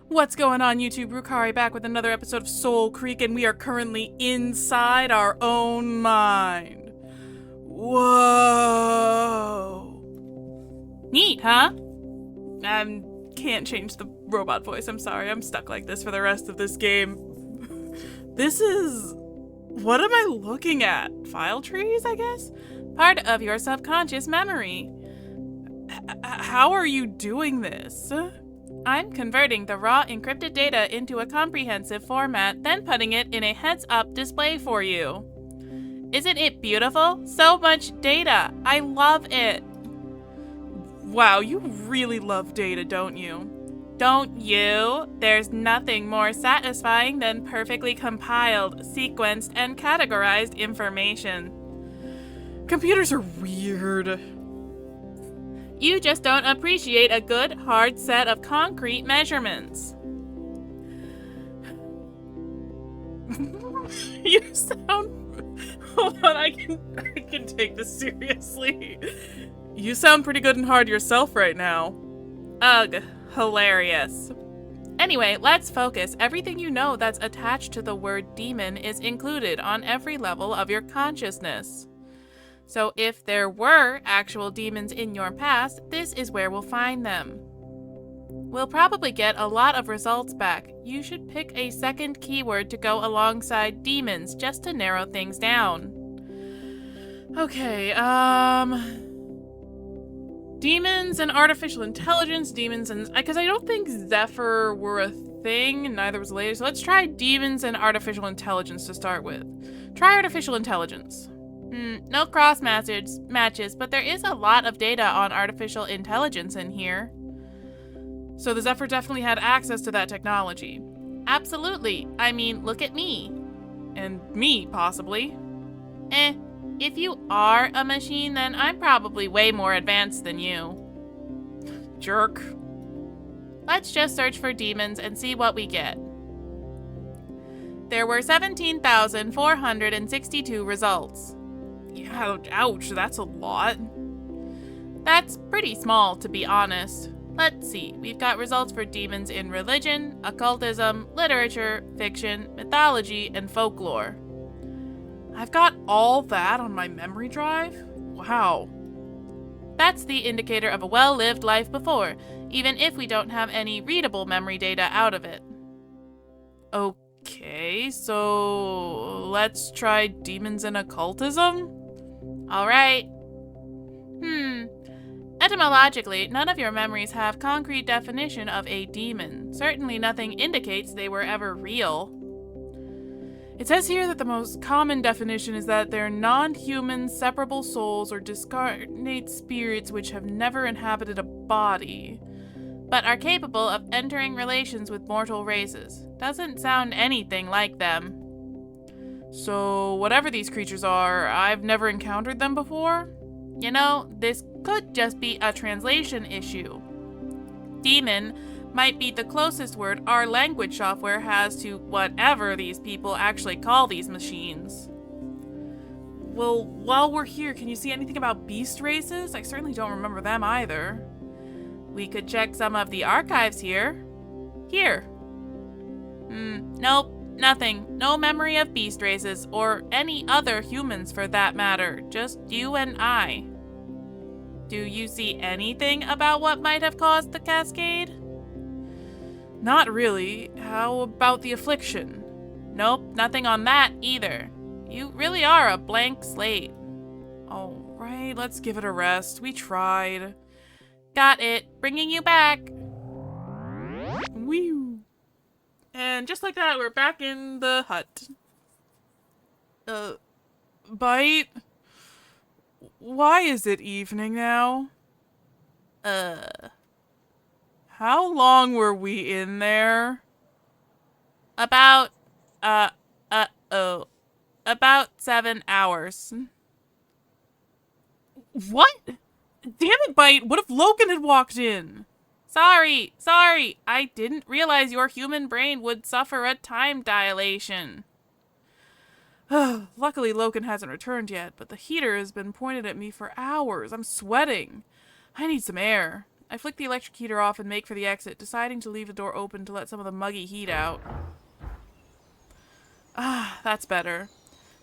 What's going on, YouTube? Rukari back with another episode of Soulcreek, and we are currently inside our own mind. Whoa. Neat, huh? I can't change the robot voice. I'm sorry. I'm stuck like this for the rest of this game. This is... What am I looking at? File trees, I guess? Part of your subconscious memory. How are you doing this? I'm converting the raw encrypted data into a comprehensive format, then putting it in a heads-up display for you. Isn't it beautiful? So much data. I love it. Wow, you really love data, don't you? Don't you? There's nothing more satisfying than perfectly compiled, sequenced, and categorized information. Computers are weird. You just don't appreciate a good, hard set of concrete measurements. You sound... Hold on, I can take this seriously. You sound pretty good and hard yourself right now. Ugh, hilarious. Anyway, let's focus. Everything you know that's attached to the word demon is included on every level of your consciousness. So if there were actual demons in your past, this is where we'll find them. We'll probably get a lot of results back. You should pick a second keyword to go alongside demons just to narrow things down. Okay, demons and artificial intelligence, demons and... Because I don't think Zephyr were a thing, neither was later. So let's try demons and artificial intelligence to start with. Try artificial intelligence. No cross matches, but there is a lot of data on artificial intelligence in here. So the Zephyr definitely had access to that technology. Absolutely. I mean, look at me. And me, possibly. If you are a machine, then I'm probably way more advanced than you. Jerk. Let's just search for demons and see what we get. There were 17,462 results. Yeah, ouch, that's a lot. That's pretty small, to be honest. Let's see, we've got results for demons in religion, occultism, literature, fiction, mythology, and folklore. I've got all that on my memory drive? Wow. That's the indicator of a well-lived life before, even if we don't have any readable memory data out of it. Okay, so let's try demons and occultism? Alright. Etymologically, none of your memories have concrete definition of a demon. Certainly nothing indicates they were ever real. It says here that the most common definition is that they're non-human, separable souls or discarnate spirits which have never inhabited a body, but are capable of entering relations with mortal races. Doesn't sound anything like them. So, whatever these creatures are, I've never encountered them before? You know, this could just be a translation issue. Demon might be the closest word our language software has to whatever these people actually call these machines. Well, while we're here, can you see anything about beast races? I certainly don't remember them either. We could check some of the archives here. Here. Nope, nothing. No memory of beast races, or any other humans for that matter. Just you and I. Do you see anything about what might have caused the cascade? Not really. How about the affliction? Nope, nothing on that either. You really are a blank slate. Alright, let's give it a rest. We tried. Got it. Bringing you back. Whew. And just like that, we're back in the hut. Bite? Why is it evening now? How long were we in there? About 7 hours. What? Damn it, Bite, what if Loken had walked in? Sorry, I didn't realize your human brain would suffer a time dilation. Luckily, Loken hasn't returned yet, but the heater has been pointed at me for hours. I'm sweating. I need some air. I flick the electric heater off and make for the exit, deciding to leave the door open to let some of the muggy heat out. Ah, that's better.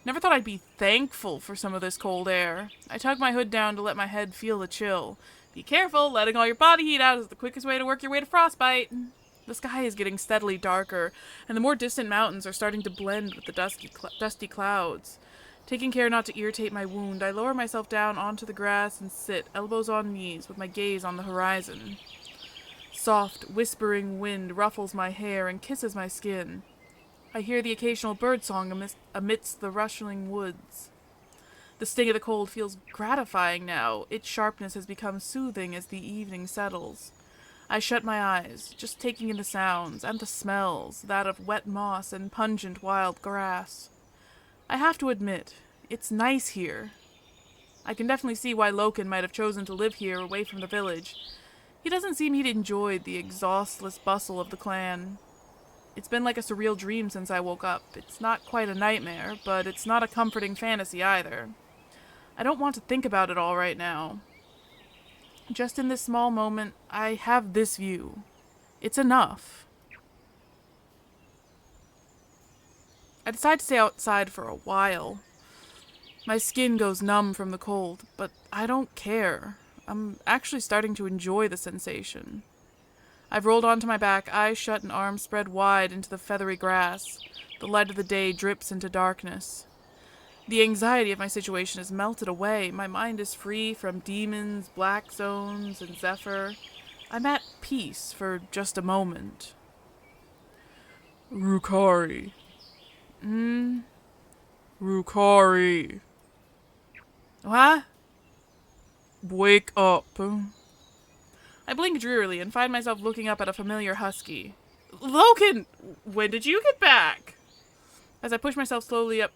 Never thought I'd be thankful for some of this cold air. I tug my hood down to let my head feel the chill. Be careful, letting all your body heat out is the quickest way to work your way to frostbite. The sky is getting steadily darker, and the more distant mountains are starting to blend with the dusty clouds. Taking care not to irritate my wound, I lower myself down onto the grass and sit, elbows on knees, with my gaze on the horizon. Soft, whispering wind ruffles my hair and kisses my skin. I hear the occasional birdsong amidst the rustling woods. The sting of the cold feels gratifying now. Its sharpness has become soothing as the evening settles. I shut my eyes, just taking in the sounds and the smells, that of wet moss and pungent wild grass. I have to admit, it's nice here. I can definitely see why Loken might have chosen to live here away from the village. He doesn't seem he'd enjoyed the exhaustless bustle of the clan. It's been like a surreal dream since I woke up. It's not quite a nightmare, but it's not a comforting fantasy either. I don't want to think about it all right now. Just in this small moment, I have this view. It's enough. I decide to stay outside for a while. My skin goes numb from the cold, but I don't care. I'm actually starting to enjoy the sensation. I've rolled onto my back, eyes shut and arms spread wide into the feathery grass. The light of the day drips into darkness. The anxiety of my situation has melted away. My mind is free from demons, Blackzones, and Zephyr. I'm at peace for just a moment. Rukari. Rukari. What? Wake up. I blink drearily and find myself looking up at a familiar husky. Loken! When did you get back? As I push myself slowly up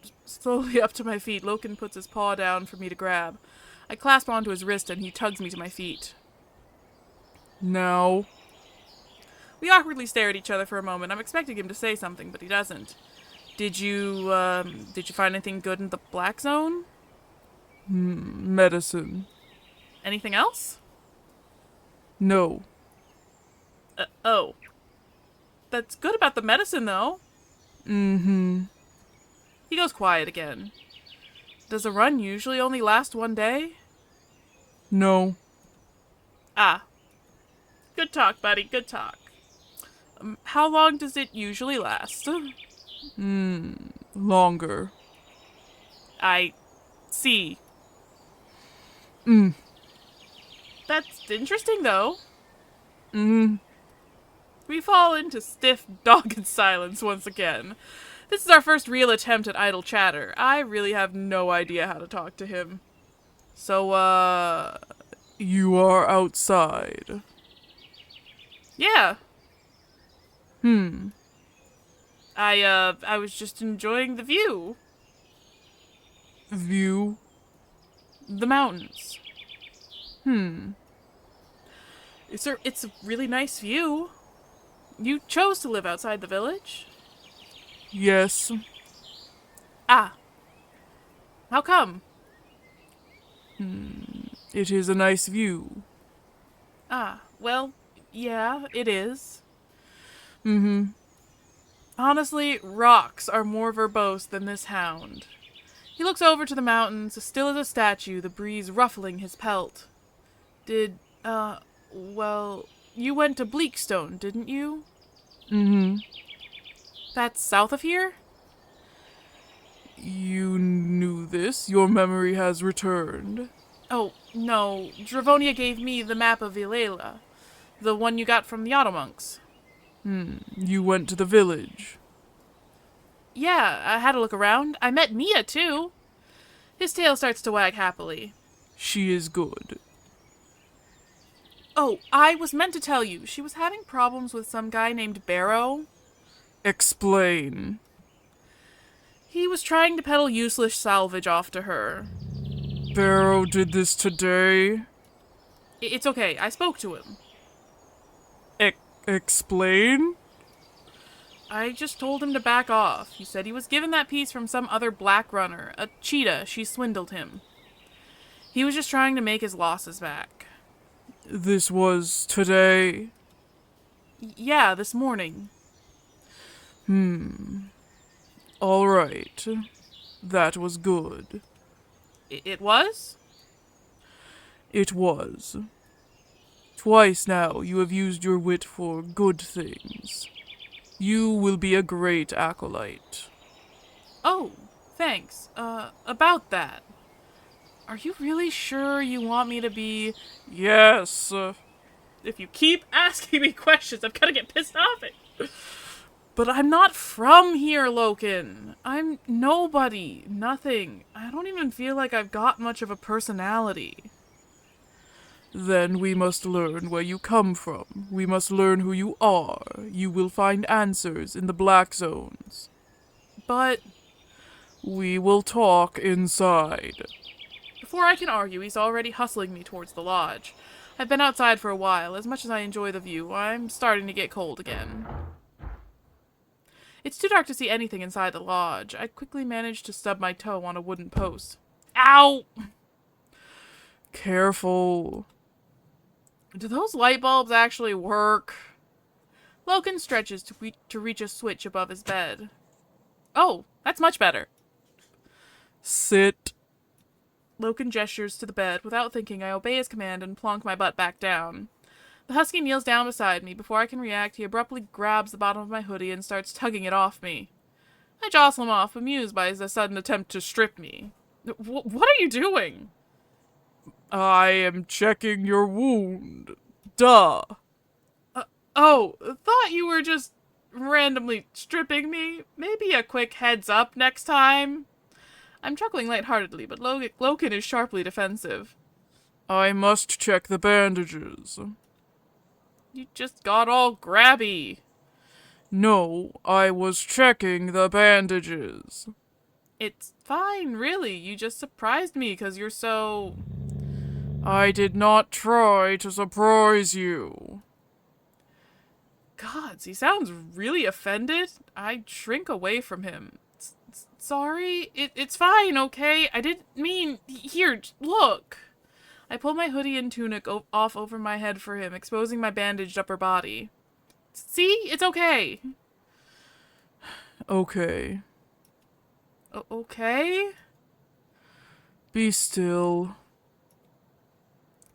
to my feet, Loken puts his paw down for me to grab. I clasp onto his wrist and he tugs me to my feet. Now. We awkwardly stare at each other for a moment. I'm expecting him to say something, but he doesn't. Did you find anything good in the Black Zone? Medicine. Anything else? No. Oh. That's good about the medicine, though. Mm-hmm. He goes quiet again. Does a run usually only last one day? No. Ah. Good talk, buddy. Good talk. How long does it usually last? Longer. I see. That's interesting, though. We fall into stiff, dogged silence once again. This is our first real attempt at idle chatter. I really have no idea how to talk to him. So, You are outside. yeah. I was just enjoying the view. View? The mountains. It's a really nice view. You chose to live outside the village? Yes. Ah. How come? It is a nice view. Ah, well, yeah, it is. Honestly, rocks are more verbose than this hound. He looks over to the mountains, as still as a statue, the breeze ruffling his pelt. Well, you went to Bleakstone, didn't you? That's south of here? You knew this? Your memory has returned. Oh, no. Dravonia gave me the map of Vilela. The one you got from the Automonks. You went to the village. Yeah, I had a look around. I met Mia, too. His tail starts to wag happily. She is good. Oh, I was meant to tell you. She was having problems with some guy named Barrow. Explain. He was trying to peddle useless salvage off to her. Barrow did this today. It's okay. I spoke to him. Explain? I just told him to back off. He said he was given that piece from some other Blackrunner, a cheetah. She swindled him. He was just trying to make his losses back. This was today? Yeah, this morning. All right. That was good. It was? It was. Twice now you have used your wit for good things. You will be a great acolyte. Oh, thanks. About that. Are you really sure you want me to be... Yes. If you keep asking me questions, I'm gonna get pissed off at you. But I'm not from here, Loken. I'm nobody. Nothing. I don't even feel like I've got much of a personality. Then we must learn where you come from. We must learn who you are. You will find answers in the Blackzones. But We will talk inside. before I can argue, he's already hustling me towards the lodge. I've been outside for a while. As much as I enjoy the view, I'm starting to get cold again. It's too dark to see anything inside the lodge. I quickly managed to stub my toe on a wooden post. Ow! Careful. Do those light bulbs actually work? Loken stretches to reach a switch above his bed. Oh, that's much better. Sit. Loken gestures to the bed. Without thinking, I obey his command and plonk my butt back down. The husky kneels down beside me. Before I can react, he abruptly grabs the bottom of my hoodie and starts tugging it off me. I jostle him off, amused by his sudden attempt to strip me. What are you doing? I am checking your wound. Duh. Oh, thought you were just randomly stripping me. Maybe a quick heads up next time. I'm chuckling lightheartedly, but Loken is sharply defensive. I must check the bandages. You just got all grabby. No, I was checking the bandages. It's fine, really. You just surprised me because you're so... I did not try to surprise you. Gods, he sounds really offended. I shrink away from him. Sorry, it's fine, okay? I didn't mean... Here, look. I pull my hoodie and tunic off over my head for him, exposing my bandaged upper body. See? It's okay. Okay. Okay? Be still.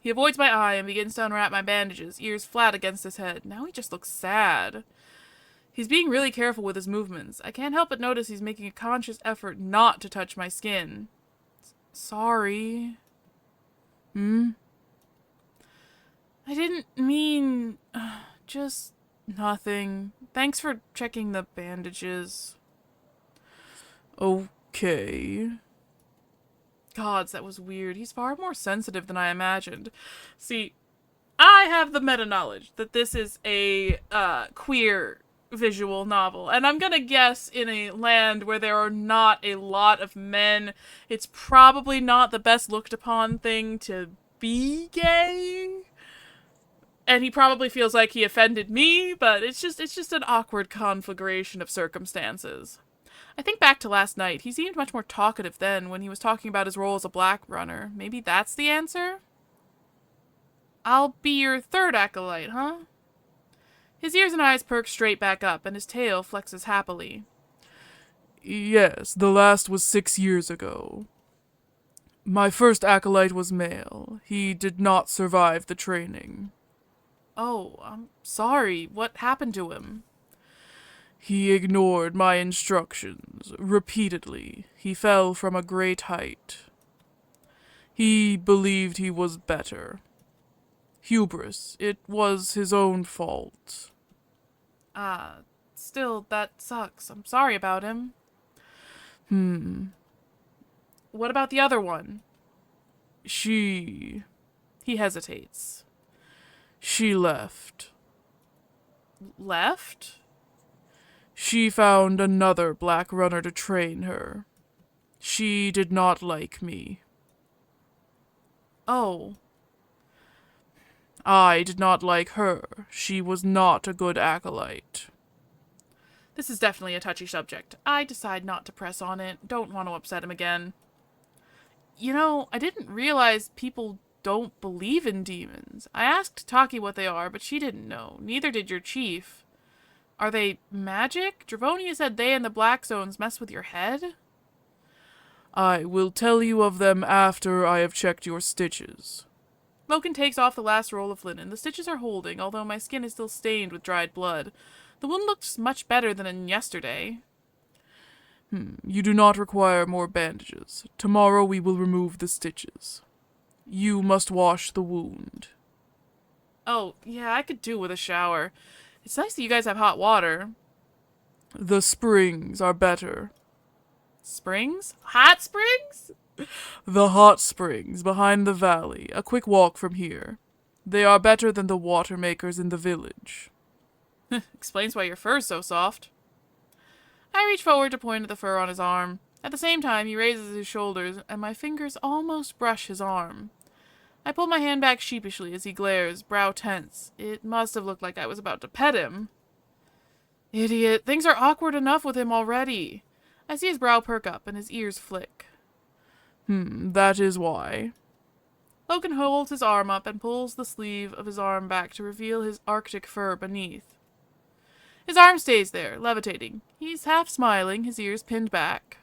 He avoids my eye and begins to unwrap my bandages, ears flat against his head. Now he just looks sad. He's being really careful with his movements. I can't help but notice he's making a conscious effort not to touch my skin. Sorry. I didn't mean... just nothing. Thanks for checking the bandages. Okay. Gods, that was weird. He's far more sensitive than I imagined. See, I have the meta-knowledge that this is a queer visual novel, and I'm gonna guess in a land where there are not a lot of men, it's probably not the best looked upon thing to be gay. And he probably feels like he offended me, but it's just an awkward conflagration of circumstances. I think back to last night. He seemed much more talkative then when he was talking about his role as a Blackrunner. Maybe that's the answer? I'll be your third acolyte, huh? His ears and eyes perk straight back up, and his tail flexes happily. Yes, the last was 6 years ago. My first acolyte was male. He did not survive the training. Oh, I'm sorry. What happened to him? He ignored my instructions repeatedly. He fell from a great height. He believed he was better. Hubris. It was his own fault. Still, that sucks. I'm sorry about him. What about the other one? She He hesitates. left. Left? She found another Blackrunner to train her. She did not like me. Oh. I did not like her. She was not a good acolyte. This is definitely a touchy subject. I decide not to press on it. Don't want to upset him again. You know, I didn't realize people don't believe in demons. I asked Taki what they are, but she didn't know. Neither did your chief. Are they magic? Dravonia said they and the Blackzones mess with your head? I will tell you of them after I have checked your stitches. Loken takes off the last roll of linen. The stitches are holding, although my skin is still stained with dried blood. The wound looks much better than in yesterday. You do not require more bandages. Tomorrow we will remove the stitches. You must wash the wound. Oh, yeah, I could do with a shower. It's nice that you guys have hot water. The springs are better. Springs? Hot springs? The hot springs behind the valley, a quick walk from here. They are better than the water makers in the village. Explains why your fur's so soft. I reach forward to point at the fur on his arm. At the same time, he raises his shoulders, and my fingers almost brush his arm. I pull my hand back sheepishly as he glares, brow tense. It must have looked like I was about to pet him. Idiot, things are awkward enough with him already. I see his brow perk up and his ears flick. That is why. Loken holds his arm up and pulls the sleeve of his arm back to reveal his arctic fur beneath. His arm stays there, levitating. He's half smiling, his ears pinned back.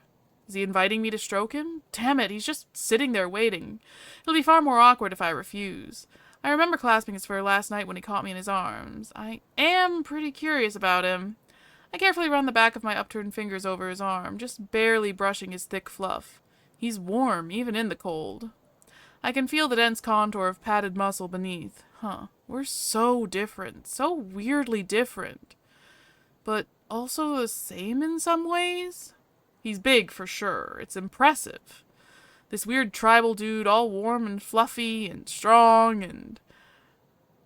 Is he inviting me to stroke him? Damn it, he's just sitting there waiting. It'll be far more awkward if I refuse. I remember clasping his fur last night when he caught me in his arms. I am pretty curious about him. I carefully run the back of my upturned fingers over his arm, just barely brushing his thick fluff. He's warm, even in the cold. I can feel the dense contour of padded muscle beneath. We're so different, so weirdly different. But also the same in some ways? He's big for sure. It's impressive. This weird tribal dude, all warm and fluffy and strong and...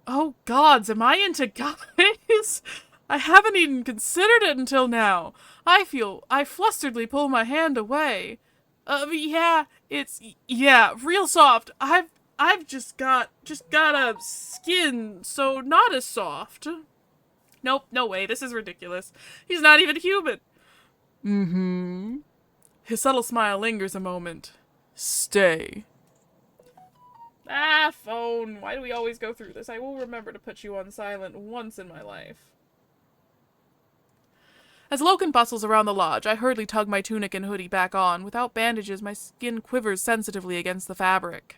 Oh gods, am I into guys? I haven't even considered it until now. I flusteredly pull my hand away. Yeah, real soft. I've just got a skin, so not as soft. Nope, no way, this is ridiculous. He's not even human. His subtle smile lingers a moment. Stay. Phone. Why do we always go through this? I will remember to put you on silent once in my life. As Loken bustles around the lodge, I hurriedly tug my tunic and hoodie back on. Without bandages, my skin quivers sensitively against the fabric.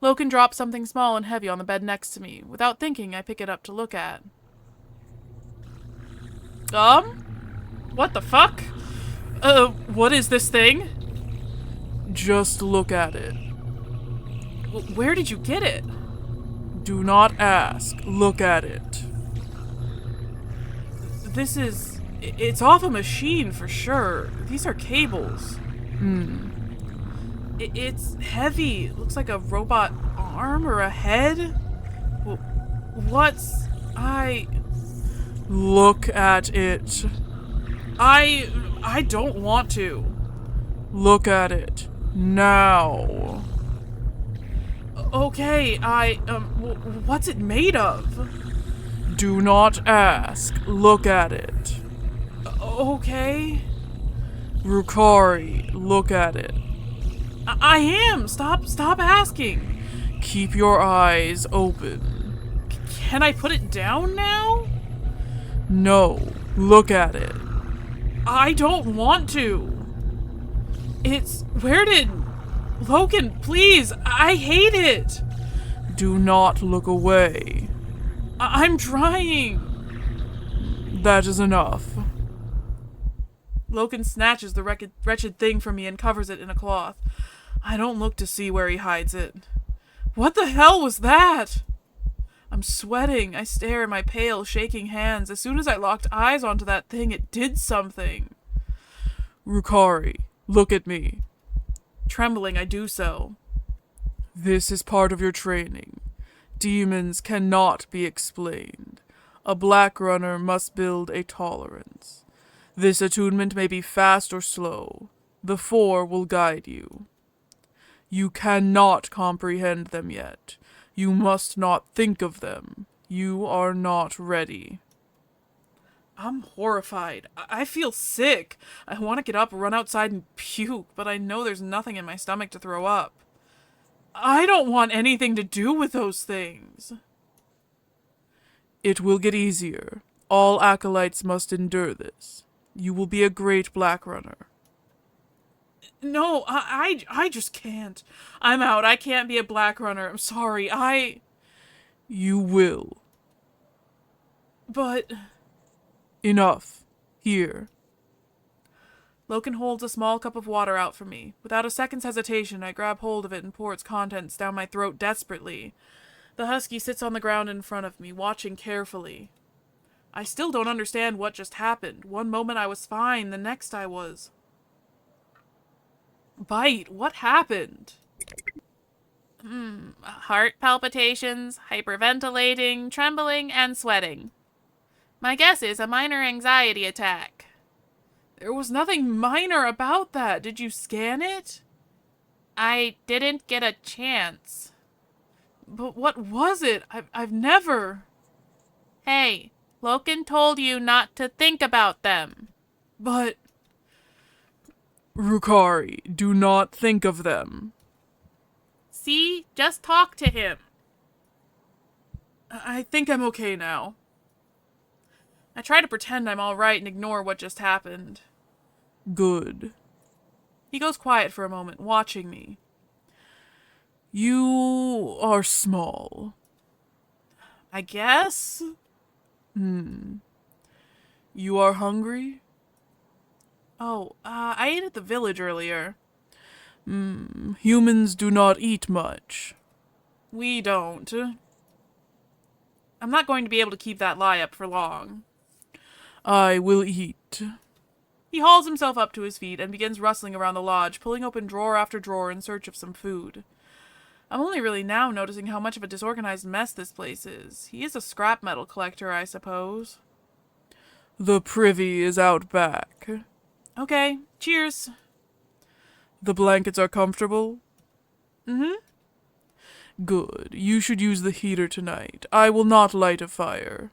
Loken drops something small and heavy on the bed next to me. Without thinking, I pick it up to look at. What the fuck? What is this thing? Just look at it. Where did you get it? Do not ask. Look at it. It's off a machine for sure. These are cables. It's heavy. It looks like a robot arm or a head. Look at it. I don't want to. Look at it. Now. Okay, what's it made of? Do not ask. Look at it. Okay. Rukari, look at it. I am! Stop asking! Keep your eyes open. Can I put it down now? No, look at it. I don't want to. Loken, please, I hate it! Do not look away. I'm trying. That is enough. Loken snatches the wretched thing from me and covers it in a cloth. I don't look to see where he hides it. What the hell was that? I'm sweating. I stare at my pale, shaking hands. As soon as I locked eyes onto that thing, it did something. Rukari, look at me. Trembling, I do so. This is part of your training. Demons cannot be explained. A Blackrunner must build a tolerance. This attunement may be fast or slow. The Four will guide you. You cannot comprehend them yet. You must not think of them. You are not ready. I'm horrified. I feel sick. I want to get up, run outside, and puke, but I know there's nothing in my stomach to throw up. I don't want anything to do with those things. It will get easier. All acolytes must endure this. You will be a great Blackrunner. No, I just can't. I'm out. I can't be a Blackrunner. I'm sorry. You will. But... Enough. Here. Loken holds a small cup of water out for me. Without a second's hesitation, I grab hold of it and pour its contents down my throat desperately. The husky sits on the ground in front of me, watching carefully. I still don't understand what just happened. One moment I was fine, the next I was... Bite, what happened? Heart palpitations, hyperventilating, trembling, and sweating. My guess is a minor anxiety attack. There was nothing minor about that. Did you scan it? I didn't get a chance. But what was it? I've never... Hey, Loken told you not to think about them. But... Rukari, do not think of them. See? Just talk to him. I think I'm okay now. I try to pretend I'm alright and ignore what just happened. Good. He goes quiet for a moment, watching me. You are small. I guess? You are hungry? Oh, I ate at the village earlier. Humans do not eat much. We don't. I'm not going to be able to keep that lie up for long. I will eat. He hauls himself up to his feet and begins rustling around the lodge, pulling open drawer after drawer in search of some food. I'm only really now noticing how much of a disorganized mess this place is. He is a scrap metal collector, I suppose. The privy is out back. Okay, cheers. The blankets are comfortable? Mm-hmm. Good. You should use the heater tonight. I will not light a fire.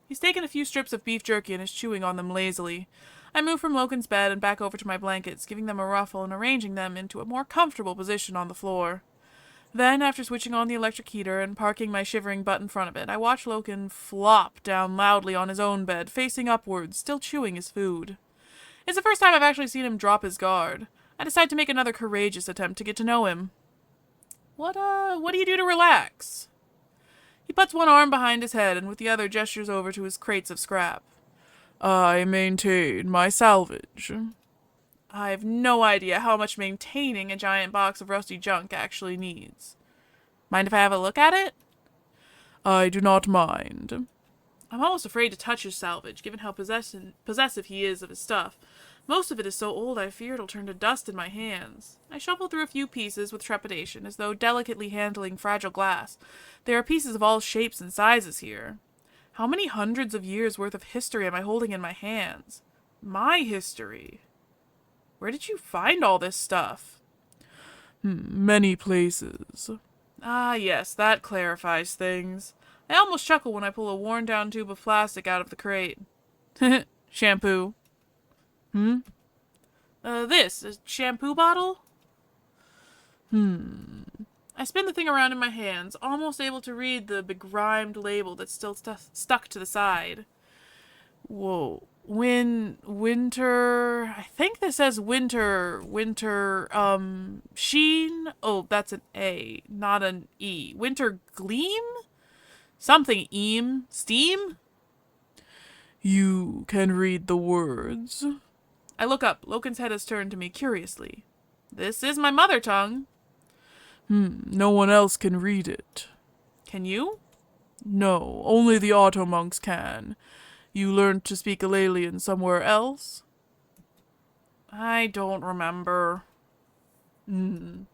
He's taken a few strips of beef jerky and is chewing on them lazily. I move from Loken's bed and back over to my blankets, giving them a ruffle and arranging them into a more comfortable position on the floor. Then, after switching on the electric heater and parking my shivering butt in front of it, I watch Loken flop down loudly on his own bed, facing upwards, still chewing his food. It's the first time I've actually seen him drop his guard. I decide to make another courageous attempt to get to know him. What do you do to relax? He puts one arm behind his head and with the other gestures over to his crates of scrap. I maintain my salvage. I have no idea how much maintaining a giant box of rusty junk actually needs. Mind if I have a look at it? I do not mind. I'm almost afraid to touch his salvage, given how possessive he is of his stuff. Most of it is so old I fear it'll turn to dust in my hands. I shuffle through a few pieces with trepidation, as though delicately handling fragile glass. There are pieces of all shapes and sizes here. How many hundreds of years' worth of history am I holding in my hands? My history. Where did you find all this stuff? Many places. Ah, yes, that clarifies things. I almost chuckle when I pull a worn-down tube of plastic out of the crate. Shampoo. This, a shampoo bottle? I spin the thing around in my hands, almost able to read the begrimed label that's still stuck to the side. Whoa. Winter... I think this says winter... Sheen? Oh, that's an A, not an E. Winter gleam? Something eam. Steam? You can read the words. I look up. Loken's head has turned to me curiously. This is my mother tongue. No one else can read it. Can you? No, only the auto-monks can. You learned to speak Alalian somewhere else? I don't remember. Loken's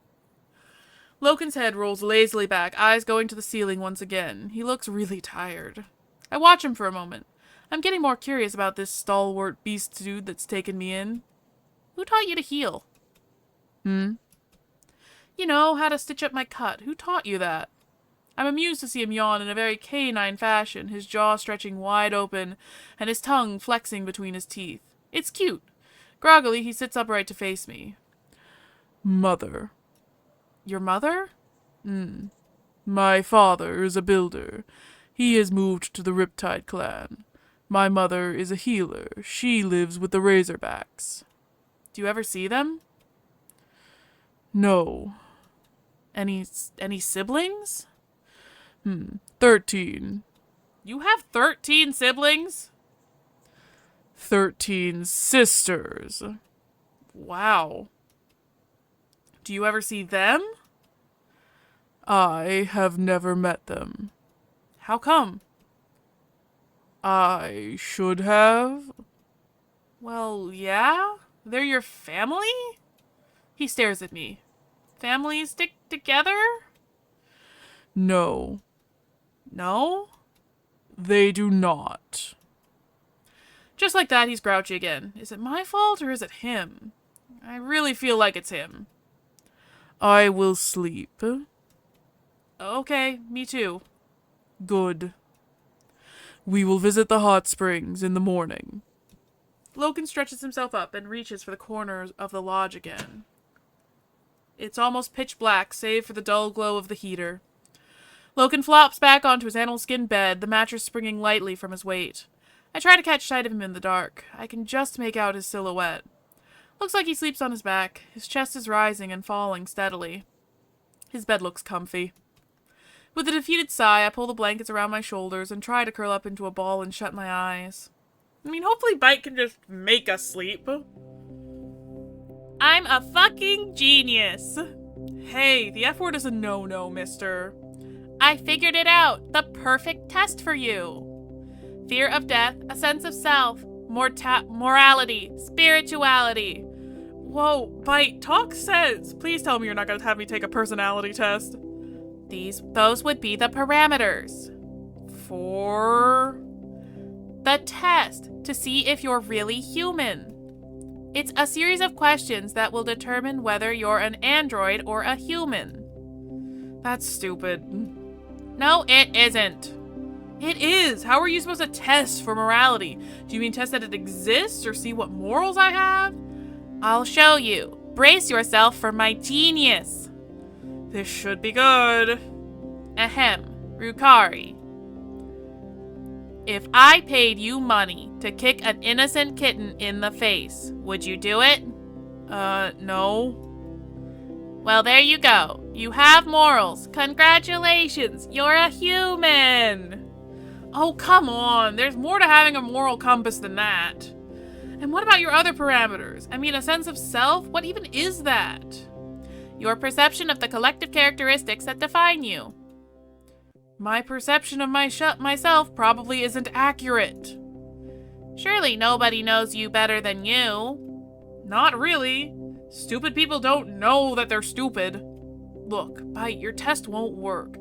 head rolls lazily back, eyes going to the ceiling once again. He looks really tired. I watch him for a moment. I'm getting more curious about this stalwart beast dude that's taken me in. Who taught you to heal? You know, how to stitch up my cut. Who taught you that? I'm amused to see him yawn in a very canine fashion, his jaw stretching wide open, and his tongue flexing between his teeth. It's cute. Groggily, he sits upright to face me. Mother. Your mother? My father is a builder. He has moved to the Riptide clan. My mother is a healer. She lives with the Razorbacks. Do you ever see them? No. Any siblings? 13. You have 13 siblings? 13 sisters. Wow. Do you ever see them? I have never met them. How come? I should have. Well, yeah? They're your family? He stares at me. Families stick together? No, No? they do not. Just like that, he's grouchy again. Is it my fault or is it him? I really feel like it's him. I will sleep. Okay, me too. Good. We will visit the hot springs in the morning. Loken stretches himself up and reaches for the corners of the lodge again. It's almost pitch black, save for the dull glow of the heater. Loken flops back onto his animal skin bed, the mattress springing lightly from his weight. I try to catch sight of him in the dark. I can just make out his silhouette. Looks like he sleeps on his back. His chest is rising and falling steadily. His bed looks comfy. With a defeated sigh, I pull the blankets around my shoulders and try to curl up into a ball and shut my eyes. I mean, hopefully Bite can just make us sleep. I'm a fucking genius. Hey, the F word is a no-no, mister. I figured it out. The perfect test for you. Fear of death, a sense of self, morality, spirituality. Whoa, Bite, talk sense. Please tell me you're not going to have me take a personality test. Those would be the parameters. For the test, to see if you're really human. It's a series of questions that will determine whether you're an android or a human. That's stupid. No, it isn't. It is. How are you supposed to test for morality? Do you mean test that it exists or see what morals I have? I'll show you. Brace yourself for my genius. This should be good. Ahem, Rukari. If I paid you money to kick an innocent kitten in the face, would you do it? No. Well, there you go. You have morals. Congratulations, you're a human. Oh, come on. There's more to having a moral compass than that. And what about your other parameters? I mean, a sense of self? What even is that? Your perception of the collective characteristics that define you. My perception of myself probably isn't accurate. Surely nobody knows you better than you. Not really. Stupid people don't know that they're stupid. Look, Bite, your test won't work.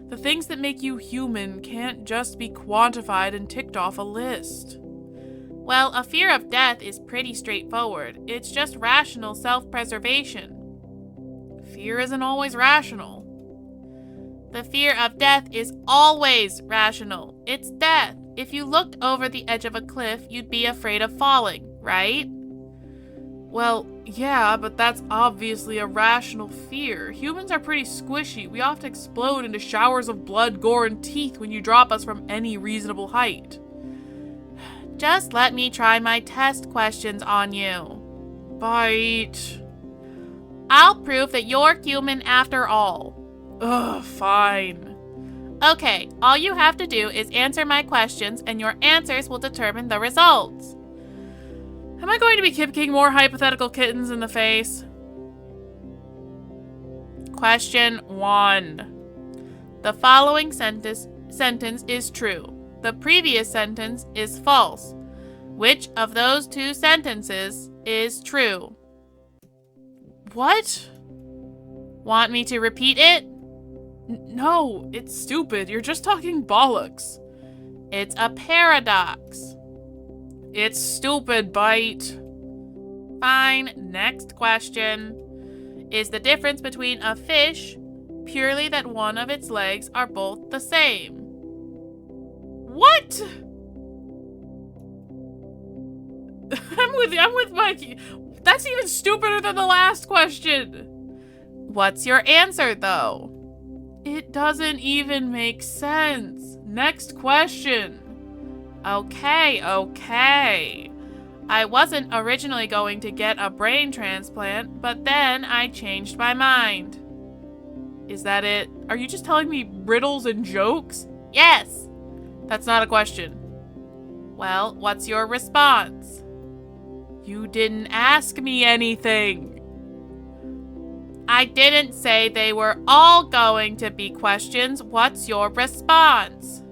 The things that make you human can't just be quantified and ticked off a list. Well, a fear of death is pretty straightforward. It's just rational self-preservation. Fear isn't always rational. The fear of death is always rational. It's death. If you looked over the edge of a cliff, you'd be afraid of falling, right? Well, yeah, but that's obviously a rational fear. Humans are pretty squishy. We often explode into showers of blood, gore, and teeth when you drop us from any reasonable height. Just let me try my test questions on you. Bite. I'll prove that you're human after all. Ugh, fine. Okay, all you have to do is answer my questions, and your answers will determine the results. Am I going to be kicking more hypothetical kittens in the face? Question 1. The following sentence is true. The previous sentence is false. Which of those two sentences is true? What? Want me to repeat it? No, it's stupid. You're just talking bollocks. It's a paradox. It's stupid, Bite. Fine, next question. Is the difference between a fish purely that one of its legs are both the same? What? I'm with Mikey. That's even stupider than the last question. What's your answer, though? doesn't even make sense. Next question. Okay. I wasn't originally going to get a brain transplant, but then I changed my mind. Is that it? Are you just telling me riddles and jokes? Yes. That's not a question. Well, what's your response? You didn't ask me anything. I didn't say they were all going to be questions. What's your response?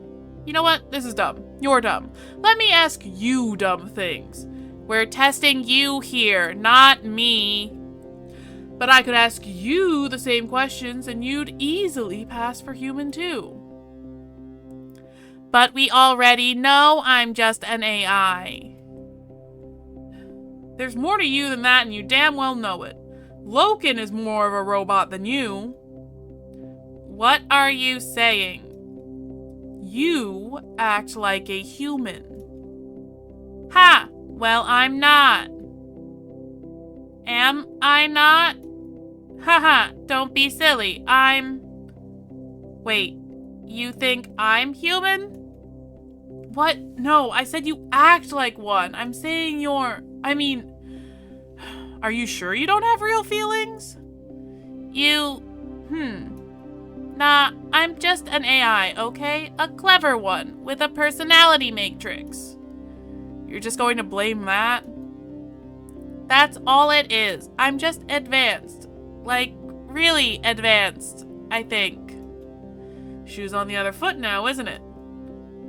You know what? This is dumb. You're dumb. Let me ask you dumb things. We're testing you here, not me. But I could ask you the same questions and you'd easily pass for human too. But we already know I'm just an AI. There's more to you than that and you damn well know it. Loken is more of a robot than you. What are you saying? You act like a human. Ha! Well, I'm not. Am I not? Haha, don't be silly. Wait, you think I'm human? What? No, I said you act like one. I'm saying are you sure you don't have real feelings? Nah, I'm just an AI, okay? A clever one, with a personality matrix. You're just going to blame that? That's all it is. I'm just advanced. Like, really advanced, I think. Shoes on the other foot now, isn't it?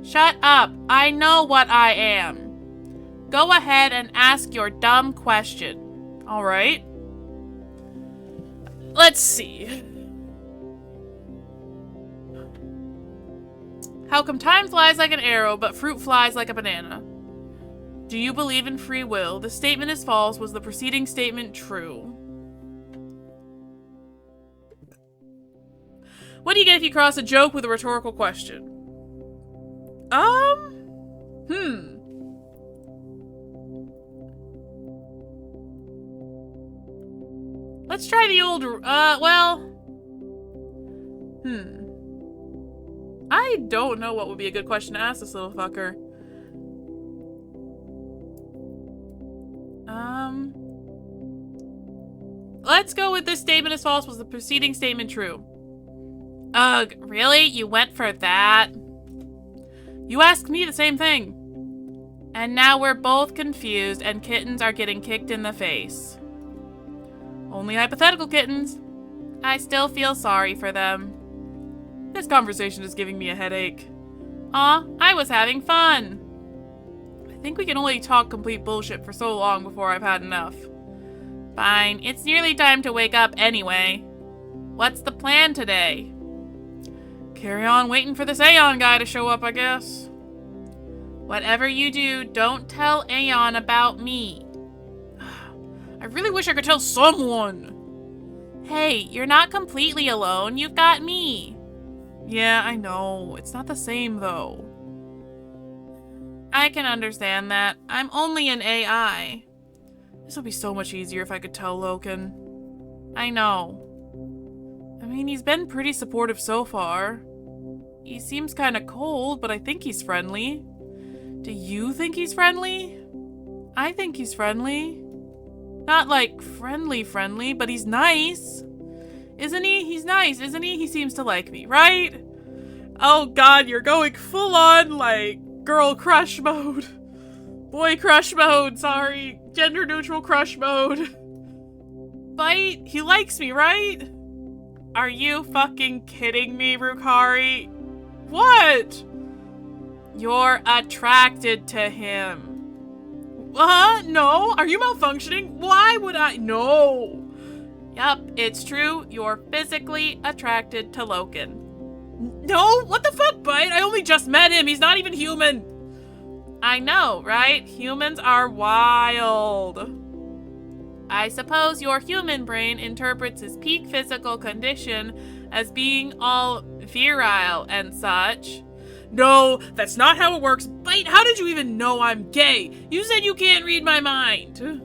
Shut up. I know what I am. Go ahead and ask your dumb question. All right. Let's see. How come time flies like an arrow, but fruit flies like a banana? Do you believe in free will? The statement is false. Was the preceding statement true? What do you get if you cross a joke with a rhetorical question? Let's try the old, I don't know what would be a good question to ask this little fucker. Let's go with this statement is false. Was the preceding statement true? Ugh, really? You went for that? You asked me the same thing. And now we're both confused and kittens are getting kicked in the face. Only hypothetical kittens. I still feel sorry for them. This conversation is giving me a headache. Aw, I was having fun. I think we can only talk complete bullshit for so long before I've had enough. Fine, it's nearly time to wake up anyway. What's the plan today? Carry on waiting for this Aeon guy to show up, I guess. Whatever you do, don't tell Aeon about me. I really wish I could tell someone. Hey, you're not completely alone. You've got me. Yeah, I know. It's not the same, though. I can understand that. I'm only an AI. This would be so much easier if I could tell Loken. I know. I mean, he's been pretty supportive so far. He seems kind of cold, but I think he's friendly. Do you think he's friendly? I think he's friendly. Not like friendly, but he's nice. Isn't he? He's nice, isn't he? He seems to like me, right? Oh god, you're going full on, like, girl crush mode. Boy crush mode, sorry. Gender neutral crush mode. Bite? He likes me, right? Are you fucking kidding me, Rukari? What? You're attracted to him. No? Are you malfunctioning? Why would I? No. Yup, it's true. You're physically attracted to Loken. No? What the fuck, Bite? I only just met him. He's not even human. I know, right? Humans are wild. I suppose your human brain interprets his peak physical condition as being all virile and such. No, that's not how it works. Bite, how did you even know I'm gay? You said you can't read my mind.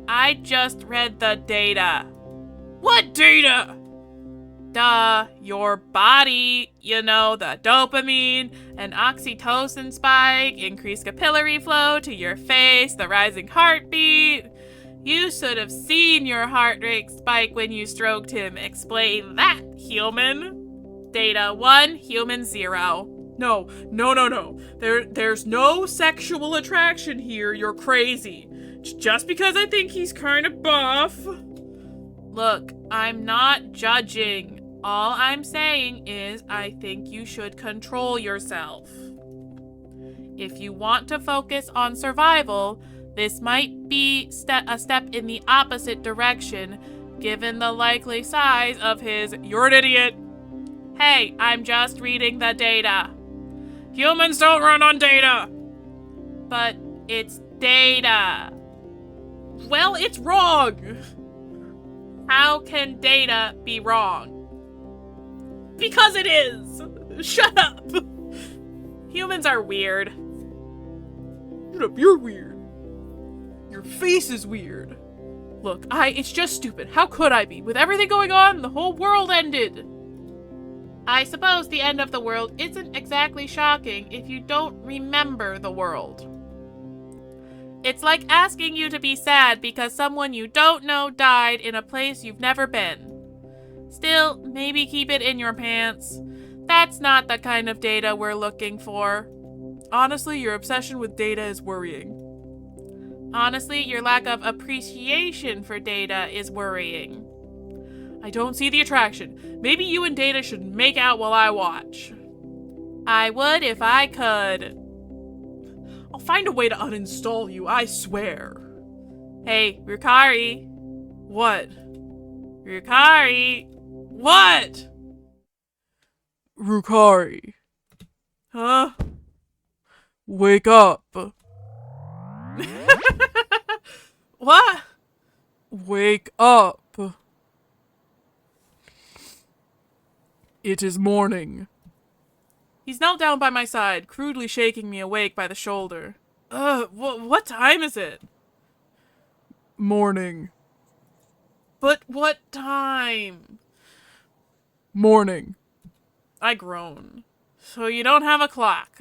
I just read the data. What data? Duh, your body, you know, the dopamine and oxytocin spike, increased capillary flow to your face, the rising heartbeat. You should have seen your heart rate spike when you stroked him. Explain that, human. Data 1, human 0. No. There's no sexual attraction here. You're crazy. Just because I think he's kind of buff. Look, I'm not judging. All I'm saying is I think you should control yourself. If you want to focus on survival, this might be a step in the opposite direction, given the likely size of his "you're an idiot." Hey, I'm just reading the data. Humans don't run on data. But it's data. Well, it's wrong. How can data be wrong? Because it is. Shut up. Humans are weird. Shut up, you're weird. Your face is weird. Look, it's just stupid. How could I be? With everything going on, the whole world ended. I suppose the end of the world isn't exactly shocking if you don't remember the world. It's like asking you to be sad because someone you don't know died in a place you've never been. Still, maybe keep it in your pants. That's not the kind of data we're looking for. Honestly, your obsession with data is worrying. Honestly, your lack of appreciation for data is worrying. I don't see the attraction. Maybe you and Data should make out while I watch. I would if I could. I'll find a way to uninstall you, I swear. Hey, Rukari. What? Rukari. What? Rukari. Huh? Wake up. What? Wake up. It is morning. He's knelt down by my side, crudely shaking me awake by the shoulder. What time is it? Morning. But what time? Morning. I groan. So you don't have a clock?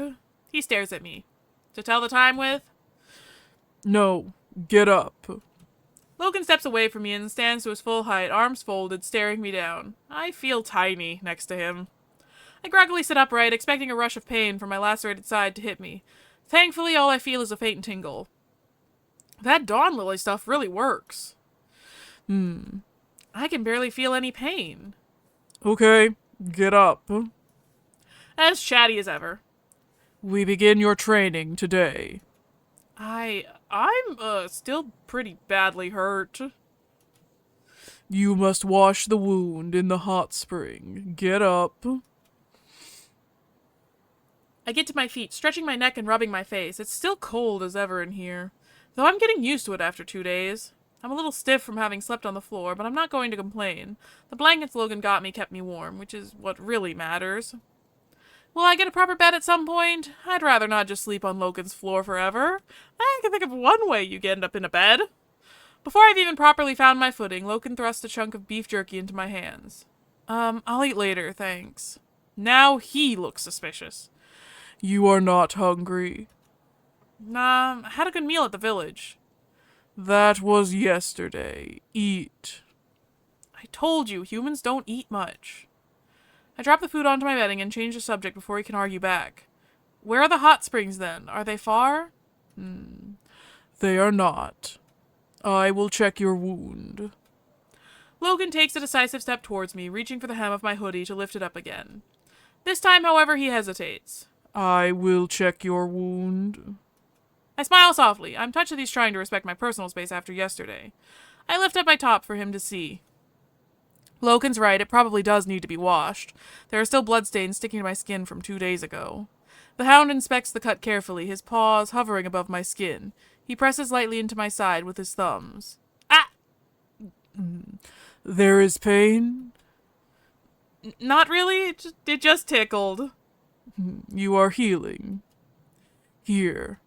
He stares at me. To tell the time with? No. Get up. Loken steps away from me and stands to his full height, arms folded, staring me down. I feel tiny next to him. I groggily sit upright, expecting a rush of pain from my lacerated side to hit me. Thankfully, all I feel is a faint tingle. That dawn lily stuff really works. I can barely feel any pain. Okay, get up. As chatty as ever. We begin your training today. I'm still pretty badly hurt. You must wash the wound in the hot spring. Get up. I get to my feet, stretching my neck and rubbing my face. It's still cold as ever in here, though I'm getting used to it after 2 days. I'm a little stiff from having slept on the floor, but I'm not going to complain. The blankets Logan got me kept me warm, which is what really matters. Will I get a proper bed at some point? I'd rather not just sleep on Logan's floor forever. I can think of one way you end up in a bed. Before I've even properly found my footing, Loken thrust a chunk of beef jerky into my hands. I'll eat later, thanks. Now he looks suspicious. You are not hungry. Nah, I had a good meal at the village. That was yesterday. Eat. I told you, humans don't eat much. I drop the food onto my bedding and change the subject before he can argue back. Where are the hot springs, then? Are they far? They are not. I will check your wound. Logan takes a decisive step towards me, reaching for the hem of my hoodie to lift it up again. This time, however, he hesitates. I will check your wound. I smile softly. I'm touched that he's trying to respect my personal space after yesterday. I lift up my top for him to see. Loken's right, it probably does need to be washed. There are still bloodstains sticking to my skin from 2 days ago. The hound inspects the cut carefully, his paws hovering above my skin. He presses lightly into my side with his thumbs. Ah! There is pain? Not really, it just tickled. You are healing. Here.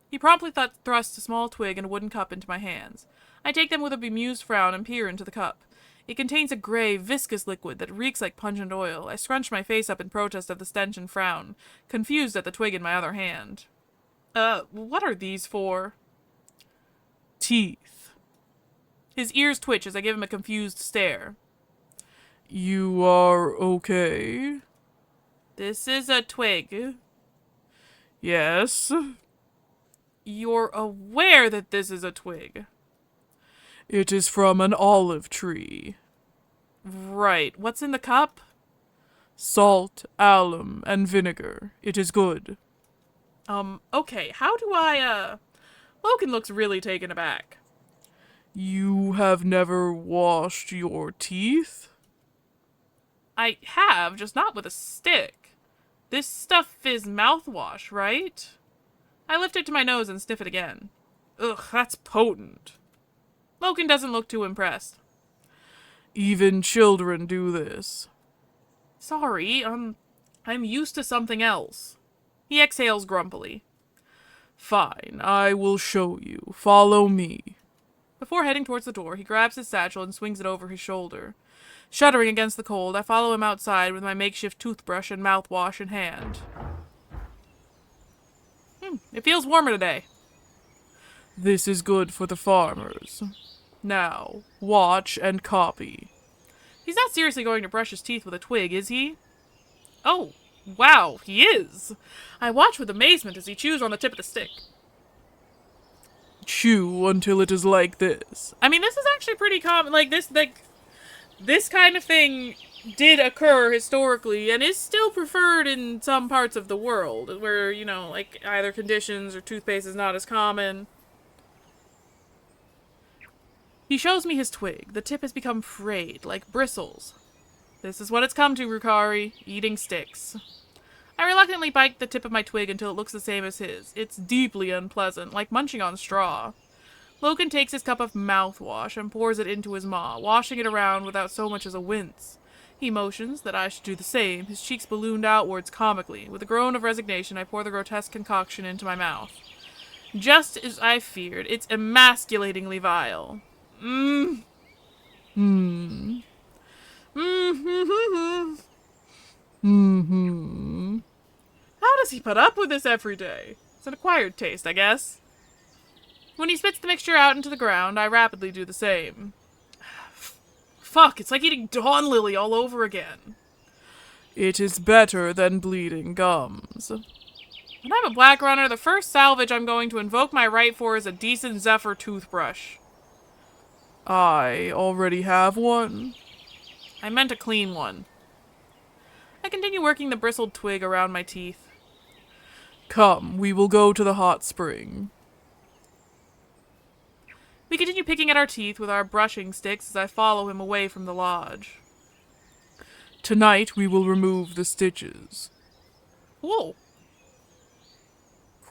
He promptly thrusts a small twig and a wooden cup into my hands. I take them with a bemused frown and peer into the cup. It contains a gray, viscous liquid that reeks like pungent oil. I scrunch my face up in protest of the stench and frown, confused at the twig in my other hand. What are these for? Teeth. His ears twitch as I give him a confused stare. You are okay? This is a twig. Yes. You're aware that this is a twig. It is from an olive tree. Right. What's in the cup? Salt, alum, and vinegar. It is good. Okay. How do I, Loken looks really taken aback. You have never washed your teeth? I have, just not with a stick. This stuff is mouthwash, right? I lift it to my nose and sniff it again. Ugh, that's potent. Loken doesn't look too impressed. Even children do this. Sorry, I'm used to something else. He exhales grumpily. Fine, I will show you. Follow me. Before heading towards the door, he grabs his satchel and swings it over his shoulder. Shuddering against the cold, I follow him outside with my makeshift toothbrush and mouthwash in hand. It feels warmer today. This is good for the farmers. Now, watch and copy. He's not seriously going to brush his teeth with a twig, is he? Oh, wow, he is. I watch with amazement as he chews on the tip of the stick. Chew until it is like this. I mean, this is actually pretty common. This kind of thing did occur historically and is still preferred in some parts of the world where, either conditions or toothpaste is not as common. He shows me his twig. The tip has become frayed, like bristles. This is what it's come to, Rukari, eating sticks. I reluctantly bite the tip of my twig until it looks the same as his. It's deeply unpleasant, like munching on straw. Loken takes his cup of mouthwash and pours it into his maw, washing it around without so much as a wince. He motions that I should do the same, his cheeks ballooned outwards comically. With a groan of resignation, I pour the grotesque concoction into my mouth. Just as I feared, it's emasculatingly vile. How does he put up with this every day? It's an acquired taste, I guess. When he spits the mixture out into the ground, I rapidly do the same. Fuck, it's like eating dawn lily all over again. It is better than bleeding gums. When I'm a Blackrunner, the first salvage I'm going to invoke my right for is a decent Zephyr toothbrush. I already have one. I meant a clean one. I continue working the bristled twig around my teeth. Come, we will go to the hot spring. We continue picking at our teeth with our brushing sticks as I follow him away from the lodge. Tonight we will remove the stitches. Cool.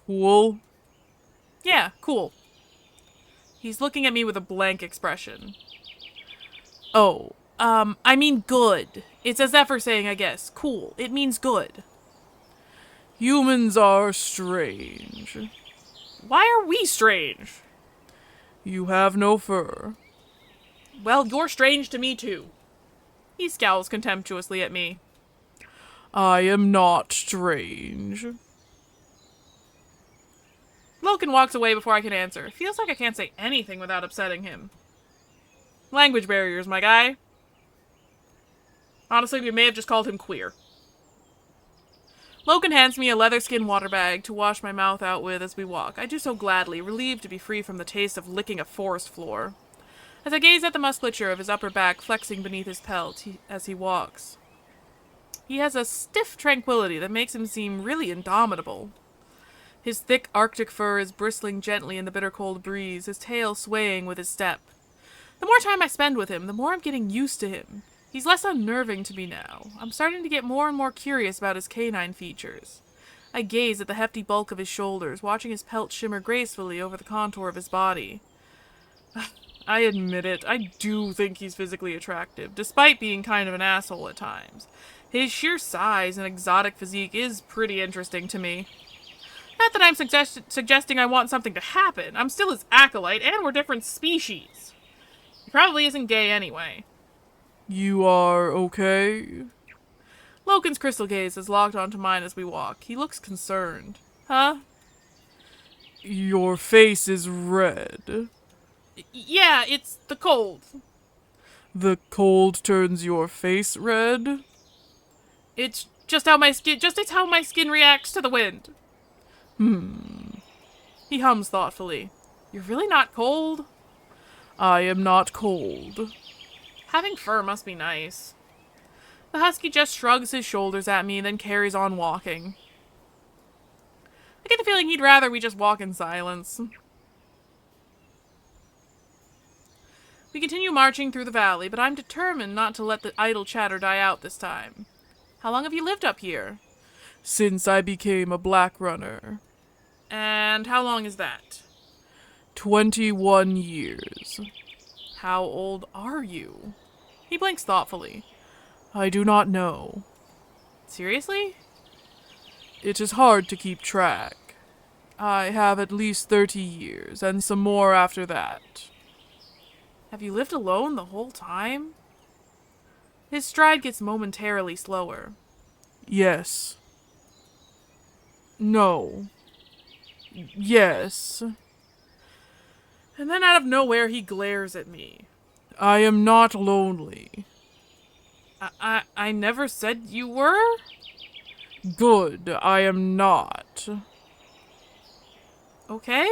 Cool? Yeah, cool. He's looking at me with a blank expression. Oh, I mean good. It's a Zephyr saying, I guess. Cool. It means good. Humans are strange. Why are we strange? You have no fur. Well, you're strange to me too. He scowls contemptuously at me. I am not strange. Loken walks away before I can answer. Feels like I can't say anything without upsetting him. Language barriers, my guy. Honestly, we may have just called him queer. Loken hands me a leather-skin water bag to wash my mouth out with as we walk. I do so gladly, relieved to be free from the taste of licking a forest floor. As I gaze at the musculature of his upper back flexing beneath his pelt as he walks. He has a stiff tranquility that makes him seem really indomitable. His thick Arctic fur is bristling gently in the bitter cold breeze, his tail swaying with his step. The more time I spend with him, the more I'm getting used to him. He's less unnerving to me now. I'm starting to get more and more curious about his canine features. I gaze at the hefty bulk of his shoulders, watching his pelt shimmer gracefully over the contour of his body. I admit it, I do think he's physically attractive, despite being kind of an asshole at times. His sheer size and exotic physique is pretty interesting to me. Not that I'm suggesting I want something to happen. I'm still his acolyte, and we're different species. He probably isn't gay anyway. You are okay? Loken's crystal gaze is locked onto mine as we walk. He looks concerned. Huh? Your face is red. Yeah, it's the cold. The cold turns your face red? It's just how my skin reacts to the wind. He hums thoughtfully. You're really not cold? I am not cold. Having fur must be nice. The husky just shrugs his shoulders at me, then carries on walking. I get the feeling he'd rather we just walk in silence. We continue marching through the valley, but I'm determined not to let the idle chatter die out this time. How long have you lived up here? Since I became a Blackrunner. And how long is that? 21 years. How old are you? He blinks thoughtfully. I do not know. Seriously? It is hard to keep track. I have at least 30 years, and some more after that. Have you lived alone the whole time? His stride gets momentarily slower. Yes. No. Yes. And then out of nowhere he glares at me. I am not lonely. I never said you were? Good, I am not. Okay?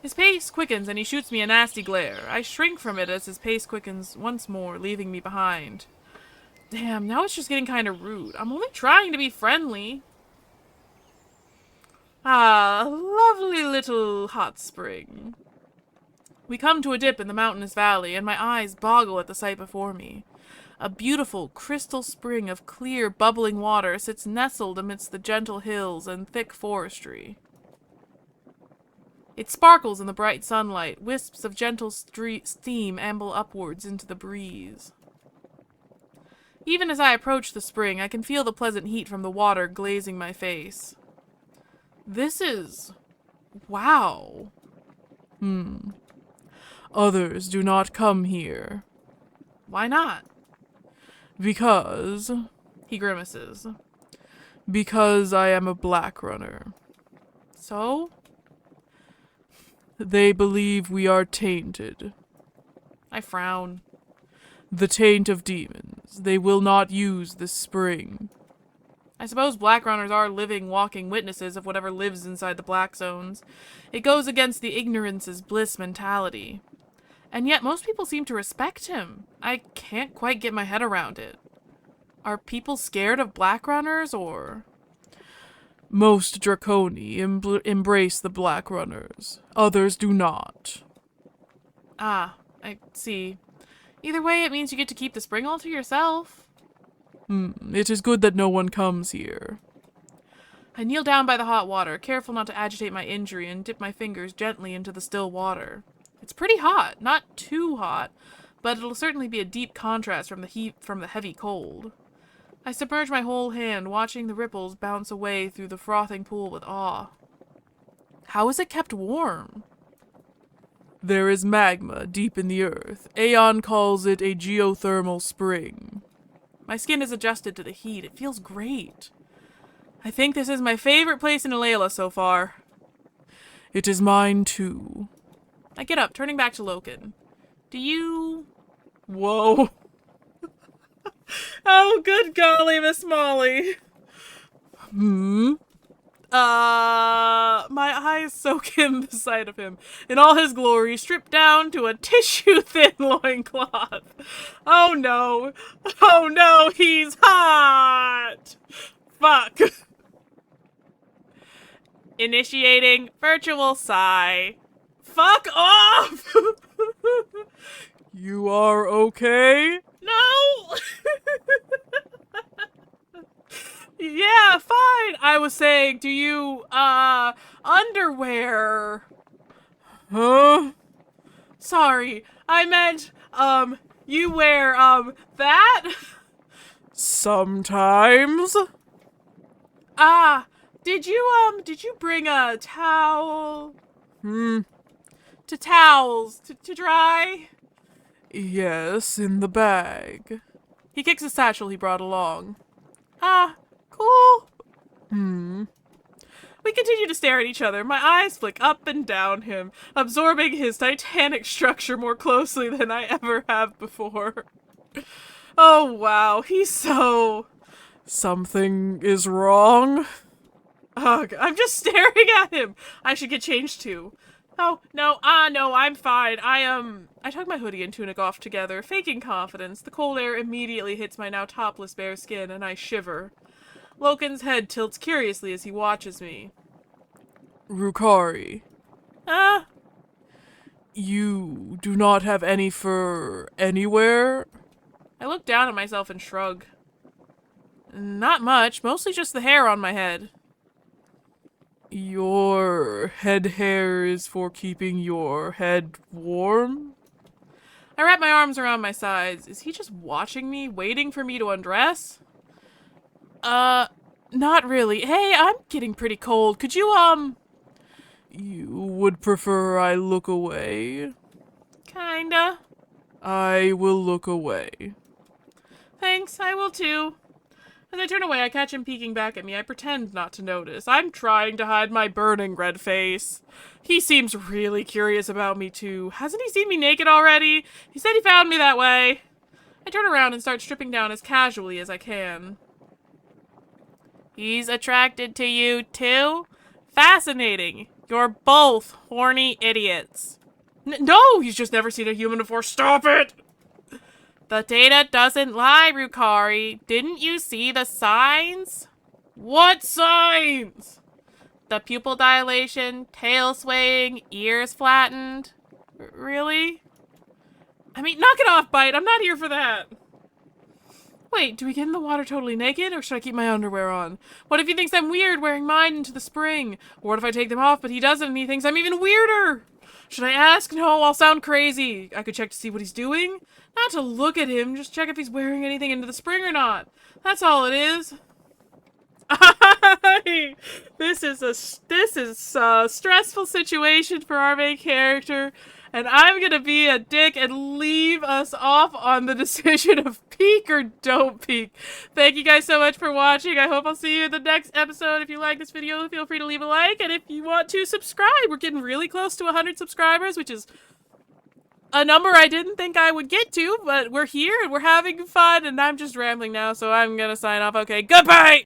His pace quickens and he shoots me a nasty glare. I shrink from it as his pace quickens once more, leaving me behind. Damn, now it's just getting kind of rude. I'm only trying to be friendly. Ah, lovely little hot spring. We come to a dip in the mountainous valley, and my eyes boggle at the sight before me. A beautiful crystal spring of clear, bubbling water sits nestled amidst the gentle hills and thick forestry. It sparkles in the bright sunlight. Wisps of gentle steam amble upwards into the breeze. Even as I approach the spring, I can feel the pleasant heat from the water glazing my face. This is... wow. Others do not come here. Why not? Because... He grimaces. Because I am a Blackrunner. So? They believe we are tainted. I frown. The taint of demons. They will not use this spring. I suppose Blackrunners are living, walking witnesses of whatever lives inside the Blackzones. It goes against the ignorance is bliss mentality. And yet most people seem to respect him. I can't quite get my head around it. Are people scared of Blackrunners, or...? Most Draconi embrace the Blackrunners. Others do not. Ah, I see. Either way, it means you get to keep the spring all to yourself. It is good that no one comes here. I kneel down by the hot water, careful not to agitate my injury, and dip my fingers gently into the still water. It's pretty hot, not too hot, but it'll certainly be a deep contrast from the heat from the heavy cold. I submerge my whole hand, watching the ripples bounce away through the frothing pool with awe. How is it kept warm? There is magma deep in the earth. Aeon calls it a geothermal spring. My skin is adjusted to the heat. It feels great. I think this is my favorite place in Alayla so far. It is mine too. I get up, turning back to Loken. Do you... Whoa. Oh, good golly, Miss Molly. My eyes soak in the sight of him in all his glory, stripped down to a tissue-thin loincloth. Oh no, he's hot! Fuck. Initiating virtual sigh. Fuck off! You are okay? No! Yeah, fine. I was saying, do you, underwear? Huh? Sorry, I meant, you wear, that? Sometimes. Did you bring a towel? Hmm. To towels, to dry? Yes, in the bag. He kicks a satchel he brought along. Ah, cool. We continue to stare at each other. My eyes flick up and down him, absorbing his titanic structure more closely than I ever have before. Oh, wow, he's so... Something is wrong? Ugh, I'm just staring at him. I should get changed too. Oh, no, no, I'm fine. I tug my hoodie and tunic off together, faking confidence. The cold air immediately hits my now topless bare skin, and I shiver. Loken's head tilts curiously as he watches me. Rukari, Ah, you do not have any fur anywhere? I look down at myself and shrug. Not much, mostly just the hair on my head. Your head hair is for keeping your head warm? I wrap my arms around my sides. Is he just watching me, waiting for me to undress? Not really. Hey, I'm getting pretty cold. Could you, You would prefer I look away? Kinda. I will look away. Thanks, I will too. As I turn away, I catch him peeking back at me. I pretend not to notice. I'm trying to hide my burning red face. He seems really curious about me too. Hasn't he seen me naked already? He said he found me that way. I turn around and start stripping down as casually as I can. He's attracted to you too? Fascinating. You're both horny idiots. No, he's just never seen a human before. Stop it! The data doesn't lie, Rukari. Didn't you see the signs? What signs? The pupil dilation, tail swaying, ears flattened. Really? I mean, knock it off, Bite. I'm not here for that. Wait, do we get in the water totally naked, or should I keep my underwear on? What if he thinks I'm weird wearing mine into the spring? Or what if I take them off, but he doesn't and he thinks I'm even weirder? Should I ask? No, I'll sound crazy. I could check to see what he's doing. Not to look at him, just check if he's wearing anything into the spring or not. That's all it is. This is a stressful situation for our main character, and I'm gonna be a dick and leave us off on the decision of peek or don't peek. Thank you guys so much for watching. I hope I'll see you in the next episode. If you like this video, feel free to leave a like, and if you want to subscribe, we're getting really close to 100 subscribers, which is a number I didn't think I would get to, but we're here and we're having fun, and I'm just rambling now, so I'm gonna sign off. Okay, goodbye!